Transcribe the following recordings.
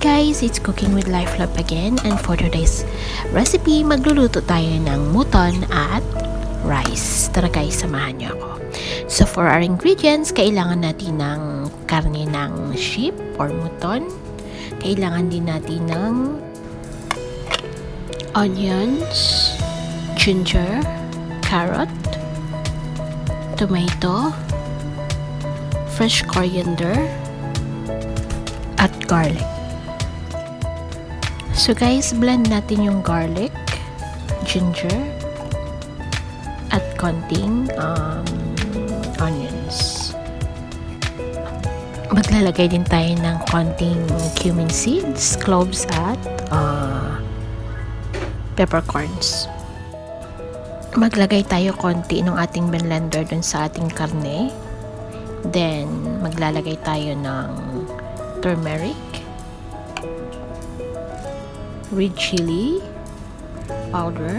Guys, it's Cooking with Life Love again, and for today's recipe, magluluto tayo ng muton at rice. Tara guys, samahan niyo ako. So for our ingredients, kailangan natin ng karne ng sheep or muton. Kailangan din natin ng onions, ginger, carrot, tomato, fresh coriander, at garlic. So guys, blend natin yung garlic, ginger, at konting onions. Maglalagay din tayo ng konting cumin seeds, cloves, at peppercorns. Maglagay tayo konti ng ating blender dun sa ating karne. Then, maglalagay tayo ng turmeric, red chili powder,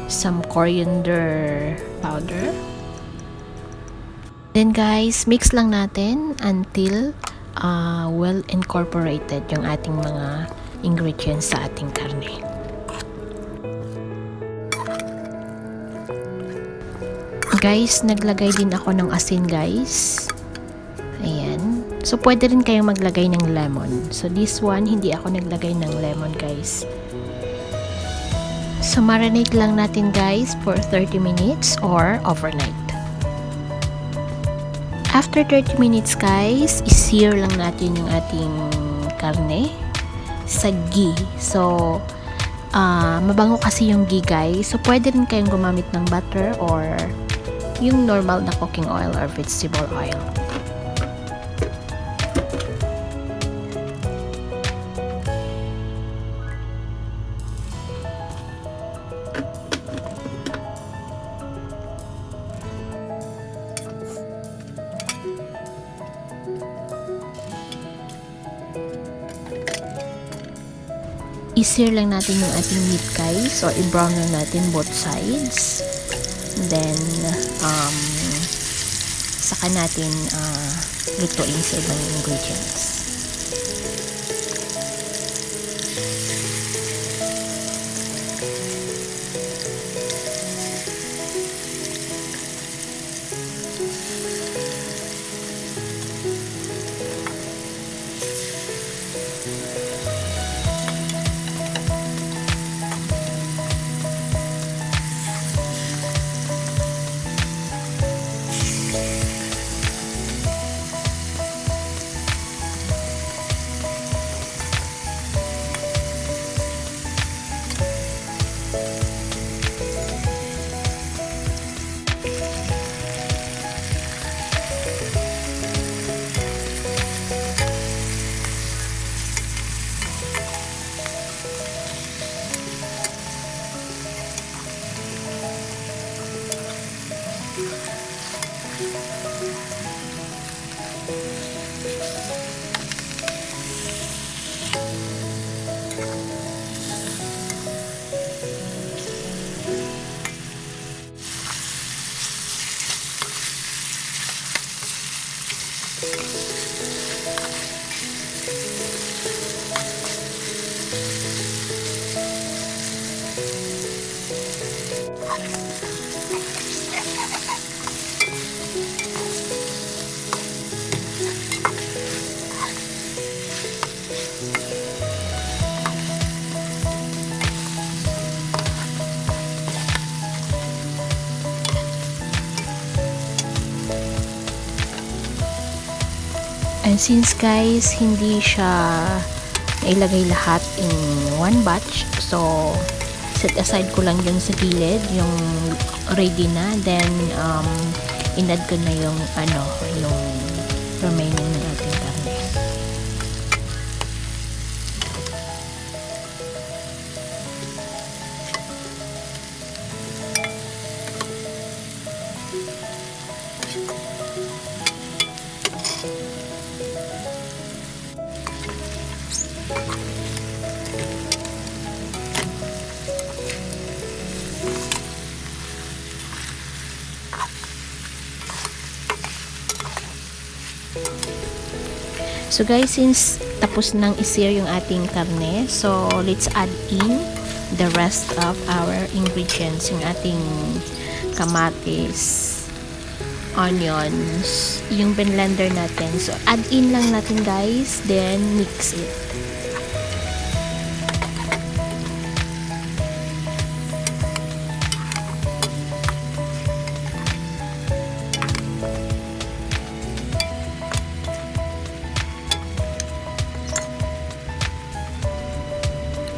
some coriander powder. Then guys, mix lang natin until well incorporated yung ating mga ingredients sa ating karne. Guys, naglagay din ako ng asin guys. Ayan. So, pwede rin kayong maglagay ng lemon. So, this one, hindi ako naglagay ng lemon guys. So, marinate lang natin guys for 30 minutes or overnight. After 30 minutes guys, i-sear lang natin yung ating karne sa ghee. So, mabango kasi yung ghee guys. So, pwede rin kayong gumamit ng butter or yung normal na cooking oil or vegetable oil. I-sear lang natin yung ating meat guys, or i-brown lang natin both sides. Then, saka natin lutuin sa ibang ingredients. And since guys, hindi siya ilagay lahat in one batch, so set aside ko lang yun sa gilid, yung ready na. Then, in-add ko na yung yung remaining ng ating karne. So guys, since tapos nang isir yung ating karne. So, let's add in the rest of our ingredients. Yung ating kamatis, onions, yung blender natin. So, add in lang natin guys, then mix it.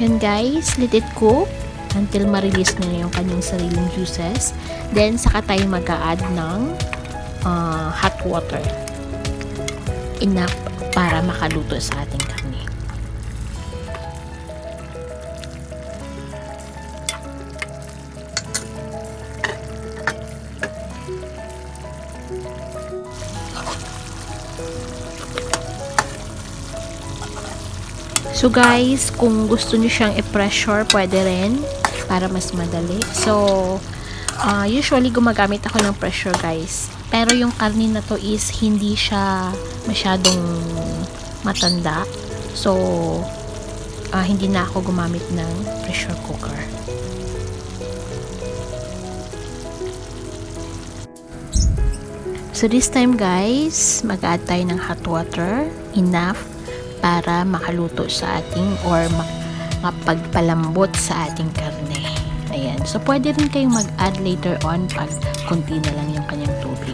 Yan guys, let it cook until ma-release na yung kanyang sariling juices. Then, saka tayo mag-a-add ng hot water. Enough para makaluto sa ating karne. So guys, kung gusto niyo siyang i-pressure, pwede rin para mas madali. So, usually gumagamit ako ng pressure guys. Pero yung karne na to is hindi siya masyadong matanda. So, hindi na ako gumamit ng pressure cooker. So this time guys, mag-add tayo ng hot water, enough para makaluto sa ating or mapagpalambot sa ating karne. Ayan. So, pwede rin kayong mag-add later on pag konti na lang yung kanyang tubig.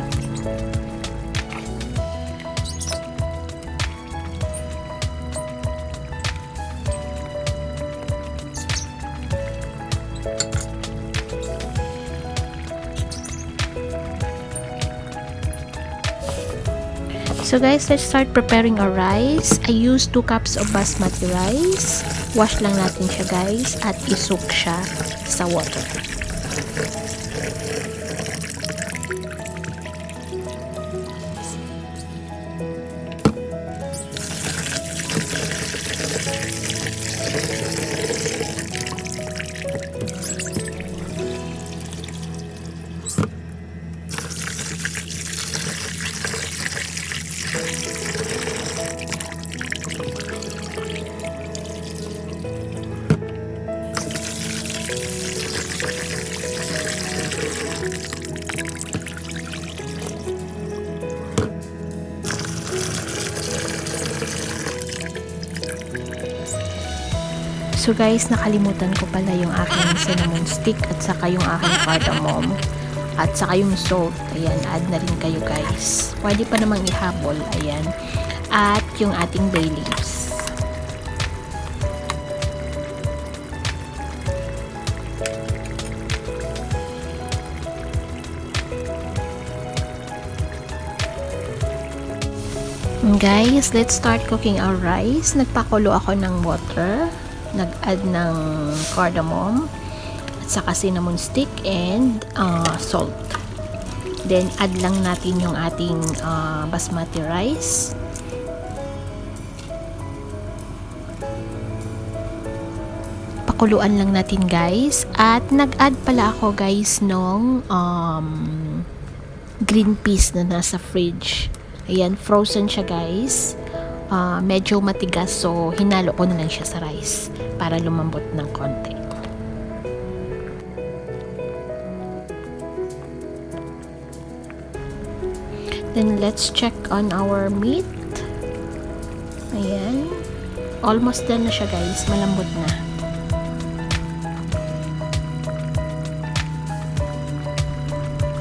So guys, let's start preparing our rice. I used 2 cups of basmati rice. Wash lang natin siya guys at isuk siya sa water. So guys, nakalimutan ko pala yung aking cinnamon stick at saka yung aking cardamom at saka yung salt. Ayan, add na rin kayo guys. Pwede pa namang ihabol. Ayan. At yung ating bay leaves. Guys, let's start cooking our rice. Nagpakulo ako ng water. Nag-add ng cardamom at saka cinnamon stick and salt. Then, add lang natin yung ating basmati rice. Pakuluan lang natin guys. At nag-add pala ako guys nung green peas na nasa fridge. Ayan, frozen siya guys. Medyo matigas, so hinalo ko na lang siya sa rice para lumambot ng konti. Then let's check on our meat. Ayan, almost done na siya guys, malambot na.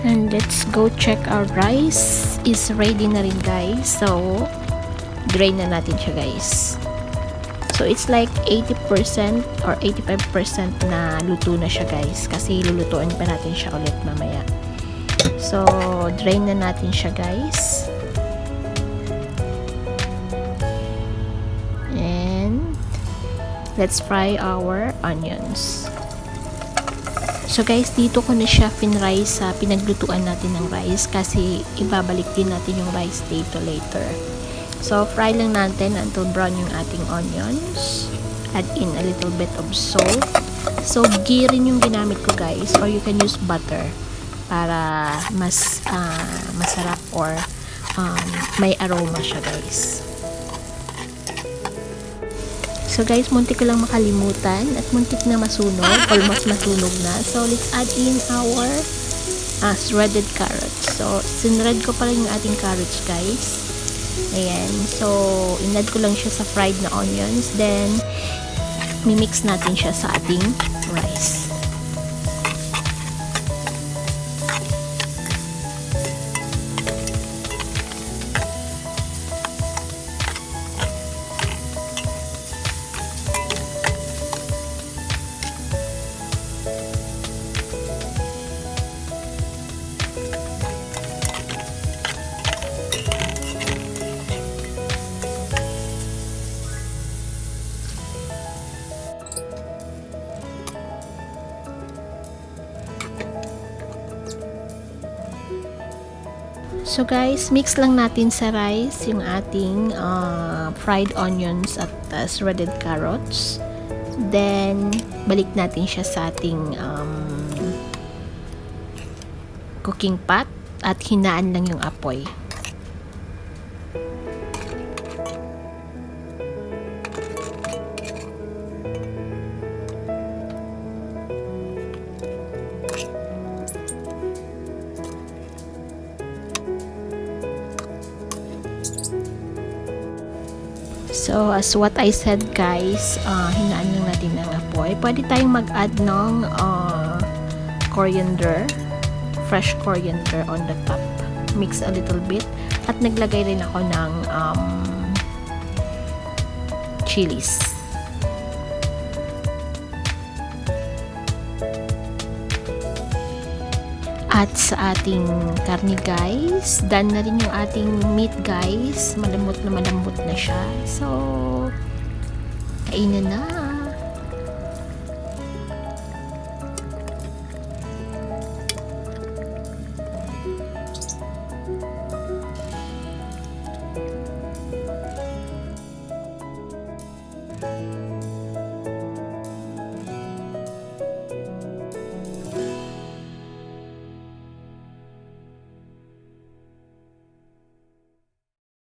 And let's go check our rice is ready na rin guys. So drain na natin siya guys. So it's like 80% or 85% na luto na siya guys, kasi lulutuin pa natin siya ulit mamaya. So drain na natin siya guys. And let's fry our onions. So guys, dito ko na siya finry sa pinaglutuan natin ng rice kasi ibabalik din natin yung rice dito later. So fry lang natin until brown yung ating onions. Add in a little bit of salt. So ghee rin yung ginamit ko guys, or you can use butter para mas masarap or may aroma siya guys. So guys, muntik ko lang makalimutan at muntik na masunog, almost masunog na. So let's add in our shredded carrots. So sinred ko pala yung ating carrots guys. Ayan. So inad ko lang siya sa fried na onions. Then mimix natin siya sa ating rice. So guys, mix lang natin sa rice yung ating fried onions at shredded carrots. Then, balik natin siya sa ating cooking pot at hinaan lang yung apoy. So, as what I said guys, hinaan lang natin ng apoy. Pwede tayong mag-add ng coriander, fresh coriander on the top. Mix a little bit. At naglagay rin ako ng chilies. At sa ating karne guys, done na rin yung ating meat guys. Malambot na siya. So, kainan na.